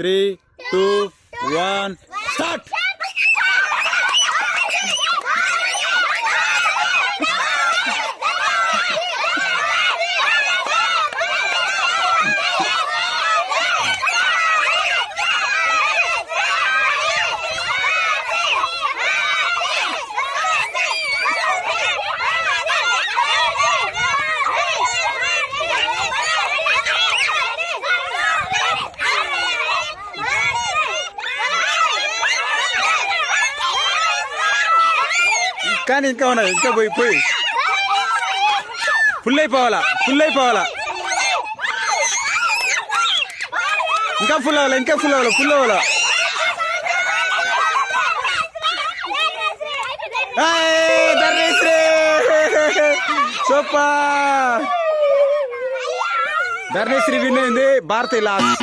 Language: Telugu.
3, 2, 1 స్టార్ట్. కానీ ఇంకా ఉన్నది, ఇంకా పోయి ఫుల్ అయిపోవాలా, ఇంకా ఫుల్ అవ్వాలా. ధర్మేశ్రీ సూపర్. ధర్మేశ్రీ విన్ అయింది. భారతి లాస్ట్.